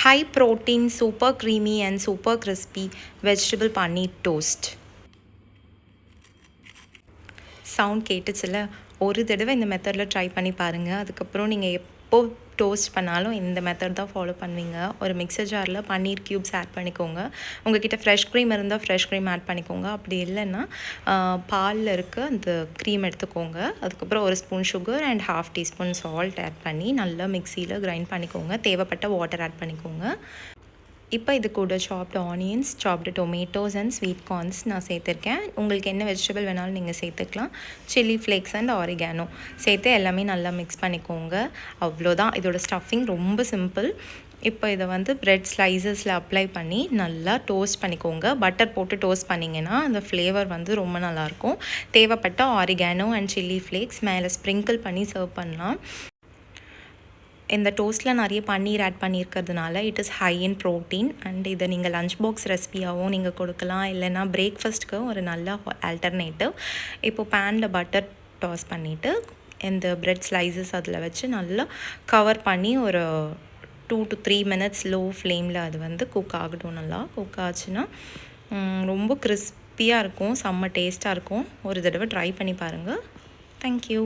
high protein, super creamy and super crispy vegetable paneer toast. Sound கேட்டுச்சுல, ஒரு தடவை இந்த மெத்தடில் ட்ரை பண்ணி பாருங்கள். அதுக்கப்புறம் நீங்கள் எப்போ டோஸ்ட் பண்ணாலும் இந்த மெத்தட் தான் ஃபாலோ பண்ணுவீங்க. ஒரு மிக்சர் ஜாரில் பன்னீர் க்யூப்ஸ் ஆட் பண்ணிக்கோங்க. உங்கள்கிட்ட ஃப்ரெஷ் க்ரீம் இருந்தால் ஃப்ரெஷ் க்ரீம் ஆட் பண்ணிக்கோங்க. அப்படி இல்லைன்னா பாலில் இருக்க அந்த க்ரீம் எடுத்துக்கோங்க. அதுக்கப்புறம் ஒரு spoon sugar and 1/2 teaspoon salt add பண்ணி நல்லா மிக்சியில் கிரைண்ட் பண்ணிக்கோங்க. தேவைப்பட்ட வாட்டர் ஆட் பண்ணிக்கோங்க. இப்போ இது கூட சாப்டு ஆனியன்ஸ், சாப்டு டொமேட்டோஸ் அண்ட் ஸ்வீட் கார்ன்ஸ் நான் சேர்த்துருக்கேன். உங்களுக்கு என்ன வெஜிடபிள் வேணாலும் நீங்கள் சேர்த்துக்கலாம். சில்லி ஃப்ளேக்ஸ் அண்ட் ஆரிகானோ சேர்த்து எல்லாமே நல்லா மிக்ஸ் பண்ணிக்கோங்க. அவ்வளோதான். இதோட ஸ்டஃபிங் ரொம்ப சிம்பிள். இப்போ இதை வந்து ப்ரெட் ஸ்லைசஸில் அப்ளை பண்ணி நல்லா டோஸ்ட் பண்ணிக்கோங்க. பட்டர் போட்டு டோஸ்ட் பண்ணிங்கன்னா அந்த ஃப்ளேவர் வந்து ரொம்ப நல்லாயிருக்கும். தேவைப்பட்ட ஆரிகானோ அண்ட் சில்லி ஃப்ளேக்ஸ் மேலே ஸ்ப்ரிங்கிள் பண்ணி சர்வ் பண்ணலாம். இந்த டோஸ்ட்டில் நிறைய பன்னீர் ஆட் பண்ணியிருக்கிறதுனால it is high in protein. And இதை நீங்கள் லஞ்ச் பாக்ஸ் ரெசிபியாகவும் நீங்கள் கொடுக்கலாம். இல்லைனா பிரேக்ஃபாஸ்ட்டுக்கு ஒரு நல்ல ஆல்டர்னேட்டிவ். இப்போது பேனில் பட்டர் டாஸ் பண்ணிவிட்டு இந்த ப்ரெட் ஸ்லைசஸ் அதில் வச்சு நல்லா கவர் பண்ணி ஒரு 2 to 3 minutes லோ ஃப்ளேமில் அது வந்து குக் ஆகட்டும். நல்லா குக் ஆச்சுன்னா ரொம்ப கிறிஸ்பியாக இருக்கும், செம்ம டேஸ்ட்டாக இருக்கும். ஒரு தடவை ட்ரை பண்ணி பாருங்கள். தேங்க்யூ.